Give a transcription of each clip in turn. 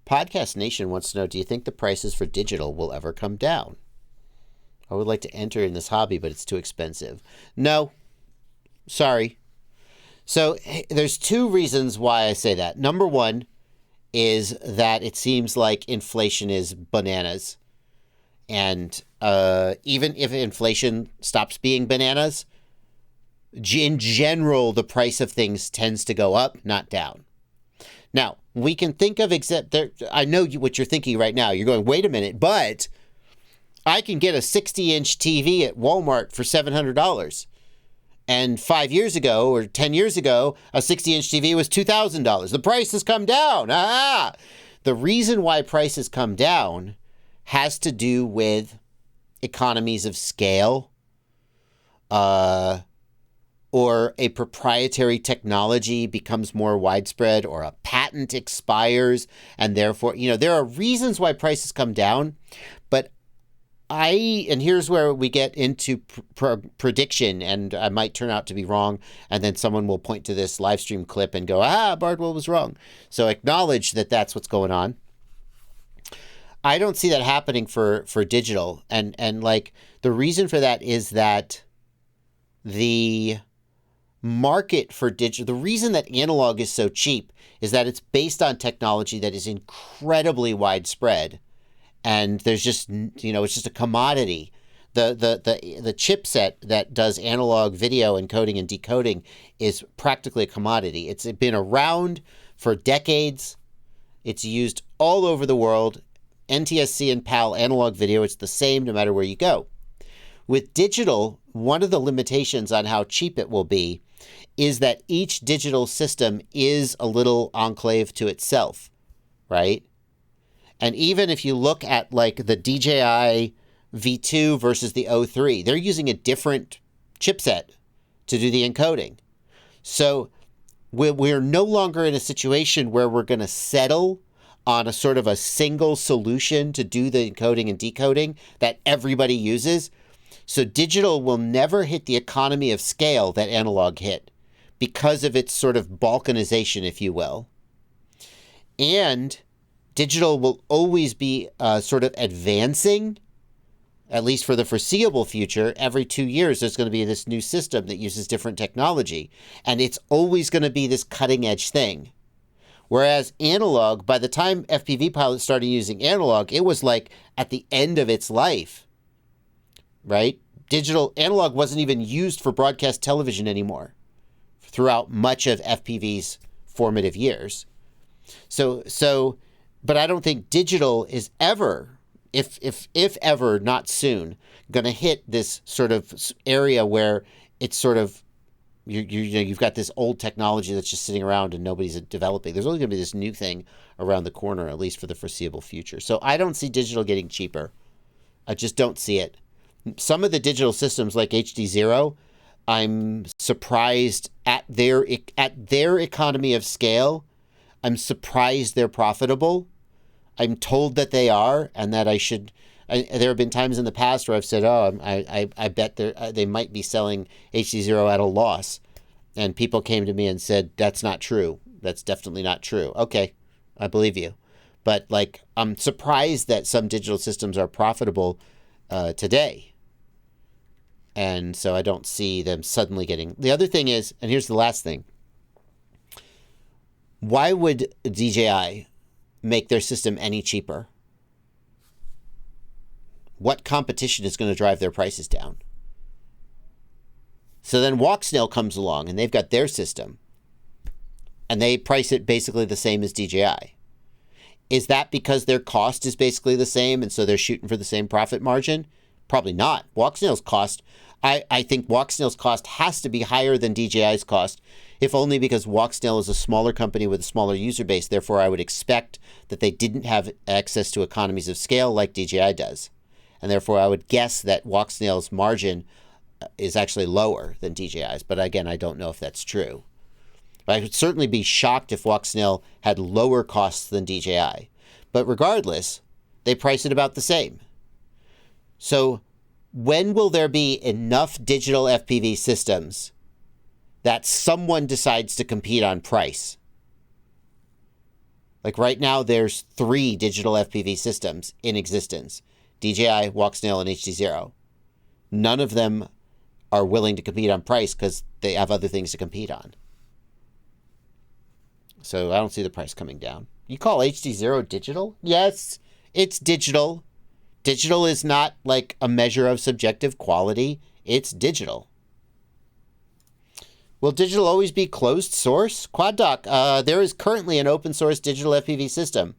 Podcast Nation wants to know, do you think the prices for digital will ever come down? I would like to enter in this hobby, but it's too expensive. No. Sorry. So there's two reasons why I say that. Number one is that it seems like inflation is bananas. And even if inflation stops being bananas, in general, the price of things tends to go up, not down. Now, we can think of I know what you're thinking right now. You're going, wait a minute, but I can get a 60-inch TV at Walmart for $700. And 5 years ago or 10 years ago, a 60-inch TV was $2,000. The price has come down. The reason why prices come down has to do with economies of scale, or a proprietary technology becomes more widespread, or a patent expires, and therefore, there are reasons why prices come down. But and here's where we get into prediction, and I might turn out to be wrong, and then someone will point to this live stream clip and go, Bardwell was wrong. So acknowledge that that's what's going on. I don't see that happening for digital, and like the reason for that is that the market for digital, the reason that analog is so cheap is that it's based on technology that is incredibly widespread, and there's just, it's just a commodity. The chipset that does analog video encoding and decoding is practically a commodity. It's been around for decades. It's used all over the world. NTSC and PAL analog video, it's the same no matter where you go. With digital, one of the limitations on how cheap it will be is that each digital system is a little enclave to itself, right? And even if you look at like the DJI V2 versus the O3, they're using a different chipset to do the encoding. So we're no longer in a situation where we're going to settle on a sort of a single solution to do the encoding and decoding that everybody uses. So digital will never hit the economy of scale that analog hit because of its sort of balkanization, if you will. And digital will always be sort of advancing, at least for the foreseeable future. Every 2 years, there's going to be this new system that uses different technology. And it's always going to be this cutting edge thing. Whereas analog, by the time FPV pilots started using analog, it was like at the end of its life, right? Analog wasn't even used for broadcast television anymore throughout much of FPV's formative years. But I don't think digital is ever, if ever, not soon, going to hit this sort of area where it's sort of, you've got this old technology that's just sitting around and nobody's developing. There's only going to be this new thing around the corner, at least for the foreseeable future. So I don't see digital getting cheaper. I just don't see it. Some of the digital systems like HD0, I'm surprised at their economy of scale. I'm surprised they're profitable. I'm told that they are, and that I should. There have been times in the past where I've said, I bet they might be selling HD0 at a loss. And people came to me and said, that's not true. That's definitely not true. Okay, I believe you. But like, I'm surprised that some digital systems are profitable today. And so I don't see them suddenly getting... The other thing is, and here's the last thing. Why would DJI make their system any cheaper? What competition is going to drive their prices down? So then Walksnail comes along and they've got their system and they price it basically the same as DJI. Is that because their cost is basically the same and so they're shooting for the same profit margin? Probably not. Walksnail's cost, I think Walksnail's cost has to be higher than DJI's cost, if only because Walksnail is a smaller company with a smaller user base. Therefore, I would expect that they didn't have access to economies of scale like DJI does. And therefore, I would guess that Walksnail's margin is actually lower than DJI's. But again, I don't know if that's true. But I would certainly be shocked if Walksnail had lower costs than DJI. But regardless, they price it about the same. So when will there be enough digital FPV systems that someone decides to compete on price? Like right now, there's 3 digital FPV systems in existence: DJI, Walksnail, and HD0. None of them are willing to compete on price because they have other things to compete on. So I don't see the price coming down. You call HD0 digital? Yes, it's digital. Digital is not like a measure of subjective quality. It's digital. Will digital always be closed source? QuadDoc, there is currently an open source digital FPV system.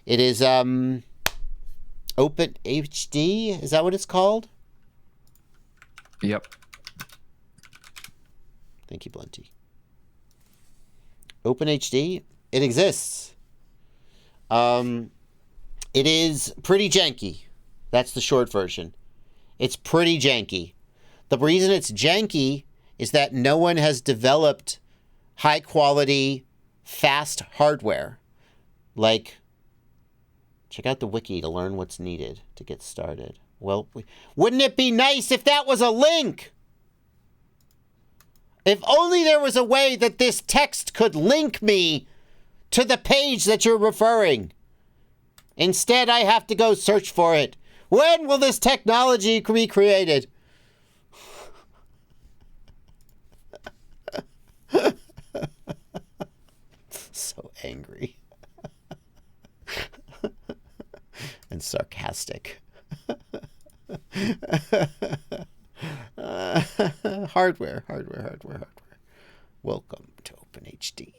It is Open HD. Is that what it's called? Yep. Thank you, Blunty. Open HD. It exists. It is pretty janky. That's the short version. It's pretty janky. The reason it's janky is that no one has developed high quality, fast hardware. Like, check out the wiki to learn what's needed to get started. Well, wouldn't it be nice if that was a link? If only there was a way that this text could link me to the page that you're referring. Instead, I have to go search for it. When will this technology be created? So angry. And sarcastic. Hardware. Welcome to OpenHD.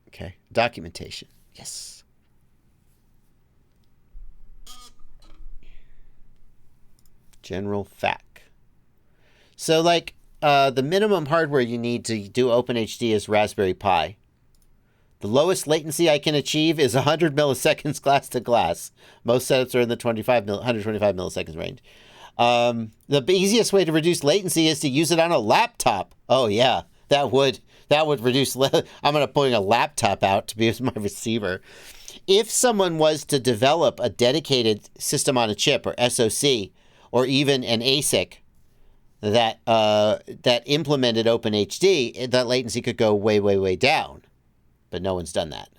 Okay, documentation. Yes. General FAQ. So, like, the minimum hardware you need to do OpenHD is Raspberry Pi. The lowest latency I can achieve is 100 milliseconds glass to glass. Most setups are in the 125 milliseconds range. The easiest way to reduce latency is to use it on a laptop. Oh yeah, that would reduce. I'm going to put a laptop out to be my receiver. If someone was to develop a dedicated system on a chip or SoC, or even an ASIC that implemented OpenHD, that latency could go way, way, way down. But no one's done that.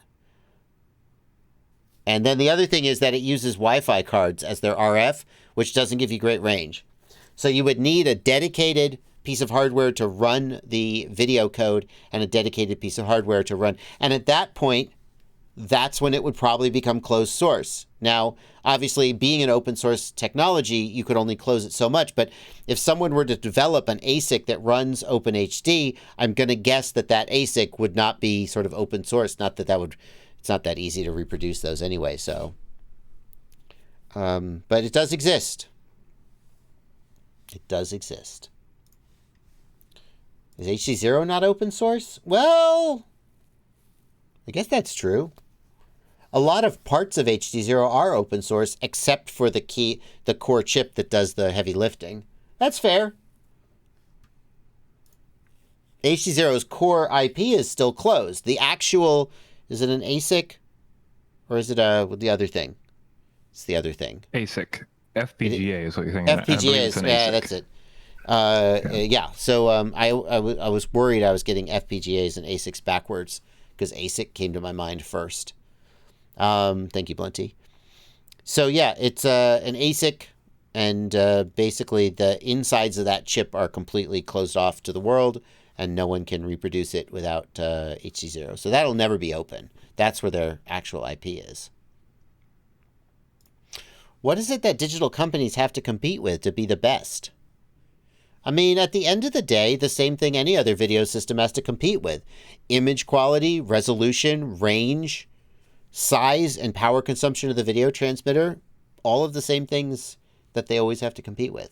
And then the other thing is that it uses Wi-Fi cards as their RF, which doesn't give you great range. So you would need a dedicated piece of hardware to run the video code and a dedicated piece of hardware to run. And at that point, that's when it would probably become closed source. Now, obviously, being an open source technology, you could only close it so much. But if someone were to develop an ASIC that runs OpenHD, I'm going to guess that that ASIC would not be sort of open source. Not that it's not that easy to reproduce those anyway. So, but it does exist. It does exist. Is HD0 not open source? Well, I guess that's true. A lot of parts of HD0 are open source, except for the core chip that does the heavy lifting. That's fair. HD0's core IP is still closed. The actual, is it an ASIC? Or is it the other thing? It's the other thing. ASIC. FPGA is what you're thinking. FPGA is, yeah, that's it. Yeah, so I was worried I was getting FPGAs and ASICs backwards, because ASIC came to my mind first. Thank you, Blunty. So yeah, it's an ASIC, and basically the insides of that chip are completely closed off to the world, and no one can reproduce it without HD0. So that'll never be open. That's where their actual IP is. What is it that digital companies have to compete with to be the best? I mean, at the end of the day, the same thing any other video system has to compete with. Image quality, resolution, range, size, and power consumption of the video transmitter. All of the same things that they always have to compete with.